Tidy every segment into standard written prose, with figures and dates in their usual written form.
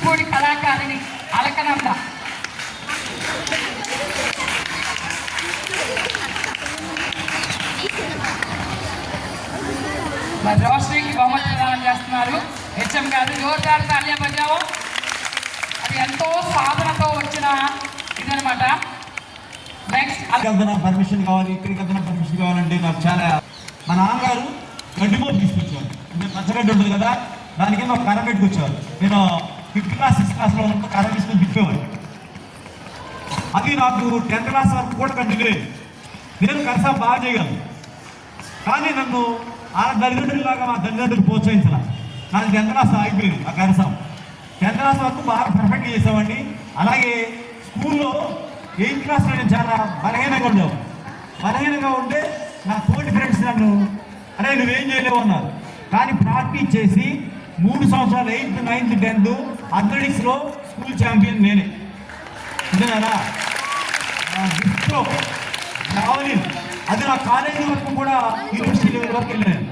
కూచిపూడి కళాకారిణి అలకనంద. మరి రోషనీకి బహుమతి ప్రదానం చేస్తున్నారు హెచ్ఎం గారు. జోర్దార్ తాలియా బజావో. అది ఎంతో సాధనతో వచ్చిన ఇదనమాట. నెక్స్ట్ పర్మిషన్ కావాలి, ఇక్కడికి వెళ్తున్నా పర్మిషన్ కావాలంటే నాకు చాలా మా నాన్నగారు గడ్డిమోపు తీసుకొచ్చారు. అంటే పచ్చగడ్డి ఉంటుంది కదా, దానికి మాకు కర్ర పెట్టుకొచ్చారు. నేను 5th క్లాస్ 6th క్లాస్లో ఉన్నప్పుడు కర్ర తీసుకొని తిప్పేవాడు. అది నాకు 10th క్లాస్ వరకు కూడా కంటిన్యూ. నేను కరసా బాగా చేయగలను, కానీ నన్ను ఆ తల్లిదండ్రులాగా మా తల్లిదండ్రులు ప్రోత్సహించాల. నాకు 10th క్లాస్ ఆగిపోయింది ఆ కరసం. 10th క్లాస్ వరకు బాగా పర్ఫెక్ట్గా చేసామండి. అలాగే స్కూల్లో 8th క్లాస్లో నేను చాలా బలహీనంగా ఉంటే నా తోటి ఫ్రెండ్స్ నన్ను అరే నువ్వేం చేయలేవు అన్నారు. కానీ ప్రాక్టీస్ చేసి 3 సంవత్సరాలు 8th, 9th, 10th అథ్లెటిక్స్లో school champion నేనే. ఇదేనా డిస్క్లో జావలిన్, అది నా కాలేజీ వరకు కూడా యూనివర్సిటీ లెవెల్ వరకు వెళ్ళాను.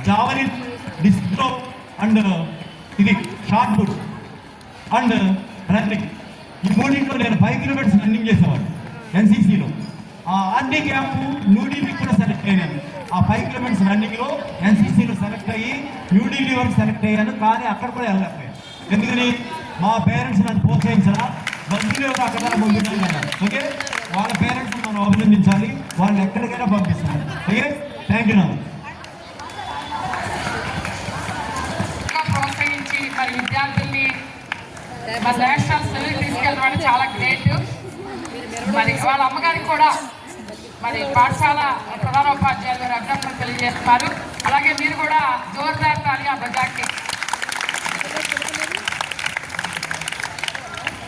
జావలిన్, డిస్క్లో అండ్ ఇది షార్ట్ పుట్ అండ్ రన్నింగ్, ఈ మూడింట్లో నేను 5 కిలోమీటర్స్ రన్నింగ్ చేసేవాడు ఎన్సీసీలో. ఆ ఆర్డీ క్యాంపు న్యూఢిల్లీ కూడా సెలెక్ట్ అయ్యాను. ఆ 5 కిలోమీటర్స్ రన్నింగ్లో ఎన్సీసీలో సెలెక్ట్ అయ్యి న్యూఢిల్లీ వరకు సెలెక్ట్ అయ్యాను. కానీ అక్కడ కూడా వెళ్ళలేకపోయాను. ఎందుకని మా పేరెంట్స్ నన్ను ప్రోత్సహించాలా, బంధువులు ఎవరు అక్కడ పంపించాలి కదా. ఓకే, వాళ్ళ పేరెంట్స్ మనం అభినందించాలి, వాళ్ళు ఎక్కడికైనా పంపిస్తారు. Okay, thank you. ప్రోత్సహించి మరి విద్యార్థుల్ని మరి నేషనల్ సెలవు తీసుకెళ్ళడం చాలా గ్రేట్. మరి వాళ్ళ అమ్మగారికి కూడా మరి పాఠశాల ప్రధానోపాధ్యాయులు గారు అభినందనలు తెలియజేస్తున్నారు. అలాగే మీరు కూడా జోర్దార్ తాలియా బజాకి.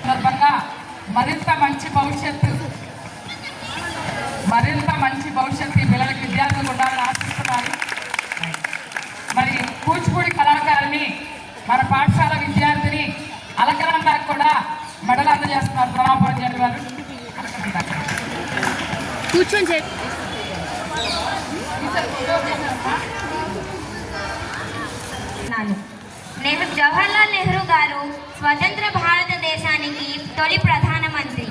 సందర్భంగా మరింత మంచి భవిష్యత్తు పిల్లలకి విద్యార్థులకు ఉండాలని ఆశిస్తున్నారు. మరి కూచిపూడి కళాకారిని మన పాఠశాల విద్యార్థిని అలకనందాకు కూడా మెడల్ అందజేస్తున్నారు ప్రధానోపాధ్యాయులు గారు. కూర్చొని జవహర్లాల్ నెహ్రూ గారు స్వతంత్ర భారతదేశానికి తొలి ప్రధానమంత్రి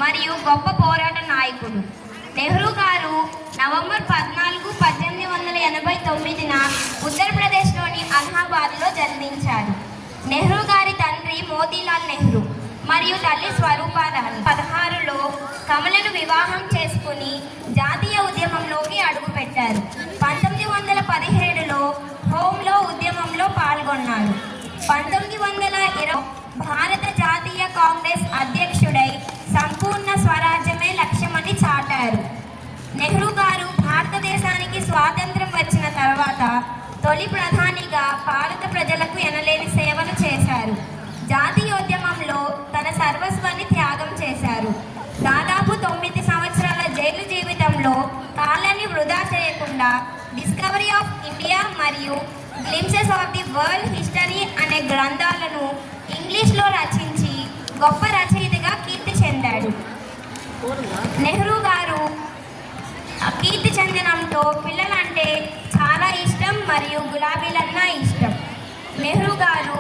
మరియు గొప్ప పోరాట నాయకుడు. నెహ్రూ గారు నవంబర్ 14, 1889న ఉత్తరప్రదేశ్లోని అలహాబాద్లో జన్మించారు. నెహ్రూ గారి తండ్రి మోతీలాల్ నెహ్రూ మరియు తల్లి స్వరూపారాణి 16లో కమలను వివాహం చేసుకుని జాతీయ ఉద్యమంలోకి అడుగుపెట్టారు. 1917లో హోంలో ఉద్యమంలో పాల్గొన్నారు. 1920 భారత జాతీయ కాంగ్రెస్ అధ్యక్షుడై సంపూర్ణ స్వరాజ్యమే లక్ష్యమని చాటారు. నెహ్రూ గారు భారతదేశానికి స్వాతంత్రం వచ్చిన తర్వాత తొలి ప్రధానిగా భారత ప్రజలకు ఎనలేని సేవలు చేశారు. జాతీయోద్యమంలో తన సర్వస్వాన్ని త్యాగం చేశారు. దాదాపు 9 సంవత్సరాల జైలు జీవితంలో కాలాన్ని వృధా చేయకుండా డిస్కవరీ ఆఫ్ ఇండియా మరియు glimpses of the world history అనే గ్రంథాలను ఇంగ్లీష్లో రచించి గొప్ప రచయితగా కీర్తి చెందాడు. నెహ్రూ గారు కీర్తి చెందడంతో పిల్లలంటే చాలా ఇష్టం మరియు గులాబీలన్నా ఇష్టం. నెహ్రూ గారు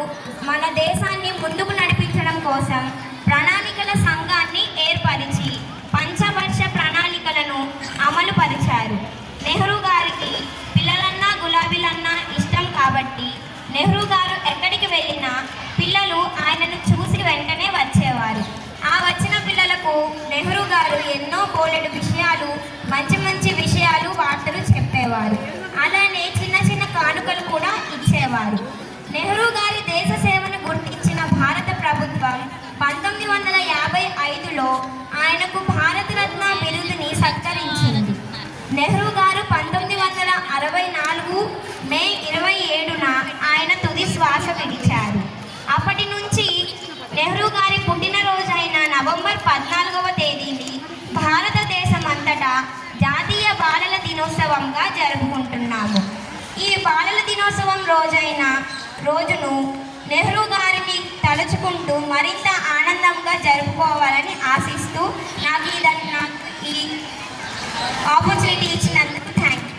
మన దేశాన్ని ముందుకు నడిపించడం కోసం ప్రణాళికల సంఘాన్ని ఏర్పరిచి పంచవర్ష ప్రణాళికలను అమలు పరిచారు. నెహ్రూ గారికి పిల్లలన్నా గులాబీలన్నా ఇష్టం కాబట్టి నెహ్రూ గారు ఎక్కడికి వెళ్ళినా పిల్లలు ఆయనను చూసి వెంటనే వచ్చేవారు. ఆ వచ్చిన పిల్లలకు నెహ్రూ గారు ఎన్నో బోలెడు విషయాలు, మంచి మంచి విషయాలు, వార్తలు చెప్పేవారు. అలానే చిన్న చిన్న కానుకలు కూడా ఇచ్చేవారు. నెహ్రూ గారి దేశ సేవను గుర్తించిన భారత ప్రభుత్వం 1955లో ఆయనకు భారతరత్న బిరుదుని సత్కరించింది. నెహ్రూ గారు 1964 మే 27న ఆయన తుది శ్వాస విడిచారు. అప్పటి నుంచి నెహ్రూ గారి పుట్టినరోజైన నవంబర్ 14వ తేదీని భారతదేశం అంతటా జాతీయ బాలల దినోత్సవంగా జరుపుకుంటున్నాము. ఈ బాలల దినోత్సవం రోజును నెహ్రూ గారిని తలుచుకుంటూ మరింత ఆనందంగా జరుపుకోవాలని ఆశిస్తూ నాకు ఈ ఆపర్చునిటీ ఇచ్చినందుకు థ్యాంక్ యూ.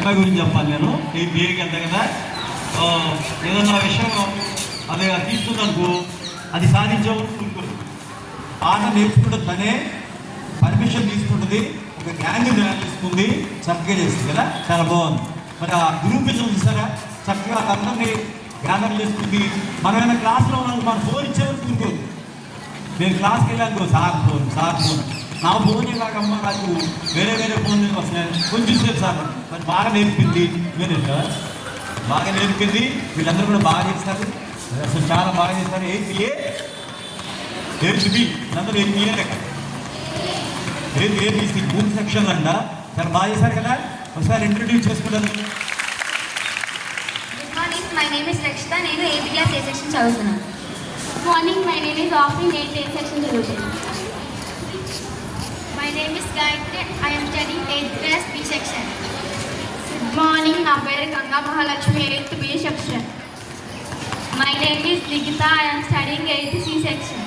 అబ్బాయి గురించి చెప్పాలి నేను ఈ పేరుకి వెళ్తా కదా. ఏదన్నా విషయం అది తీసుకుందనుకో అది సాధించావు అనుకుంటుంది. ఆట నేర్చుకుంటే తనే పర్మిషన్ తీసుకుంటుంది, ఒక గ్యాంగ్ నిర్ణయిస్తుంది, చక్కగా చేస్తుంది కదా, చాలా బాగుంది. మరి ఆ గ్రూప్ చూసారా చక్కగా అందరినీ గ్యాదర్ చేసుకుంది. మనమైనా క్లాస్లో ఉన్నాం, మన ఫోన్ ఇచ్చేవరకు నేను క్లాస్కి వెళ్ళాను, సార్ ఫోన్ నా ఫోన్ ఇలాగమ్మ నాకు వేరే ఫోన్ వస్తున్నాయి కొంచెం సేపు సార్. మరి బాగా నేర్పింది వేరే సార్, బాగా నేర్పింది. వీళ్ళందరూ కూడా బాగా చేస్తారు, అసలు చాలా బాగా చేస్తారు. ఎయిత్ బి అందరూ ఎయిత్ ఏబిసి మూడు సెక్షన్ అంట, చాలా బాగా చేశారు కదా. ఒకసారి ఇంట్రడ్యూస్ చేసుకుంటారు. My name is Rakshita. నేను 8th class A section చదువుతున్నాను. Good morning, my name is Offering 8th A section చదువుతున్నాను. My name is Gayatri. I am studying 8th class B section. Good morning, నా పేరు Ganga Mahalakshmi 8th B section. My name is Nikita. I am studying 8th C section.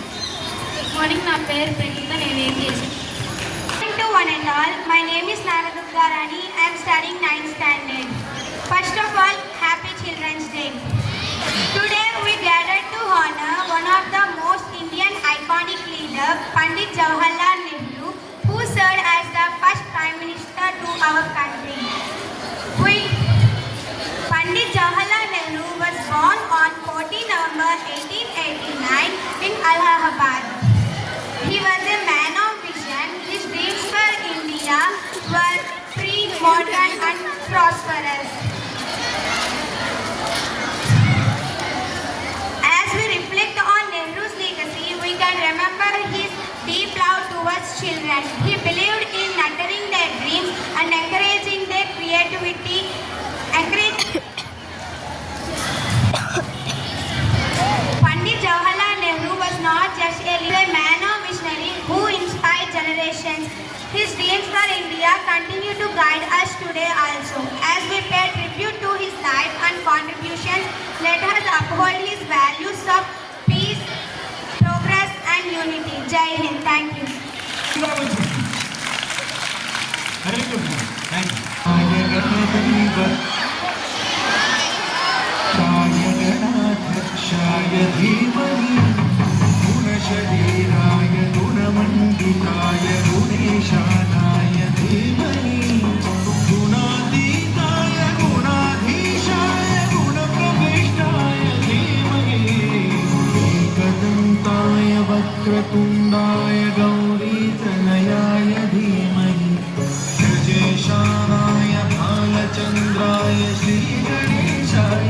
Good morning, నా పేరు ప్రణీత. నేను 8th A section. To one and all, my name is Naradurga Rani. I am studying 9th standard. First of all, Happy Children's Day. Today we gathered to honor one of the most Indian iconic leader, Pandit Jawaharlal Nehru, who served as the first Prime Minister to our country. Pandit Jawaharlal Nehru was born on 14 November 1889 in Allahabad. He was a man of vision. His dreams for India were free, modern and prosperous. As we reflect on Nehru's legacy, we can remember his deep love towards children. He believed in nurturing their dreams and encouraging their creativity. Pandit Jawaharlal Nehru was not just a man of visionary who inspired generations. His dreams for India continue to guide us today also. As we pay tribute to his life and contributions, let us uphold his values of peace, progress and unity. Jai Hind. Thank you. Very good. Thank you. गणाध्यक्षाय धीमहि गुणशरीराय गुणमण्डिताय गुणेशानाय धीमहि गुणातीताय गुणाधीशाय गुणप्रविष्टाय धीमहि एकदन्ताय वक्रतुण्डाय गौरीतनयाय धीमहि गजेशानाय भालचन्द्राय श्रीगणेशाय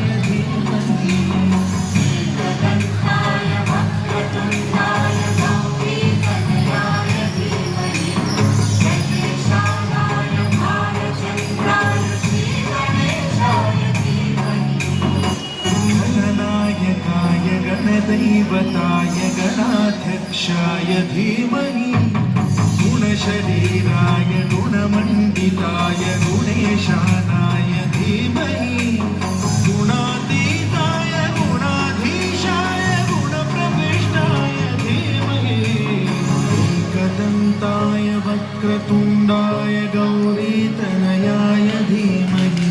गणदैवताय गणाध्यक्षाय धीमहि गुणशरीराय गुणमण्डिताय गुणेशानाय धीमहि गुणातीताय गुणाधीशाय गुणप्रविष्टाय धीमहि एकदन्ताय वक्रतुण्डाय गौरीतनयाय धीमहि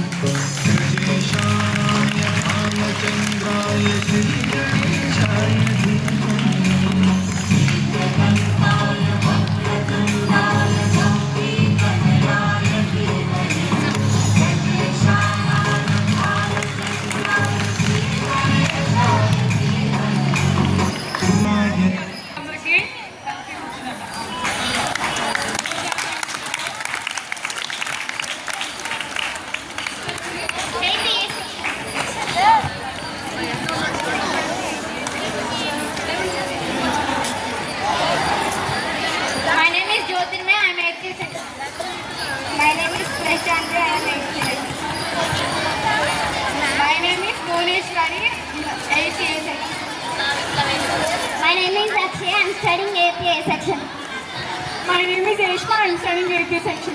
गजेशानाय भालचन्द्राय श्रीगणेशाय My name is Jyotirmay. I am 8th section. My name is Prashantri. I am 8th class. My name is Bhuvneshwari, 8th A section. My name is Akshay. I am studying 8th A section. My name is Reshma. I am studying 8th section.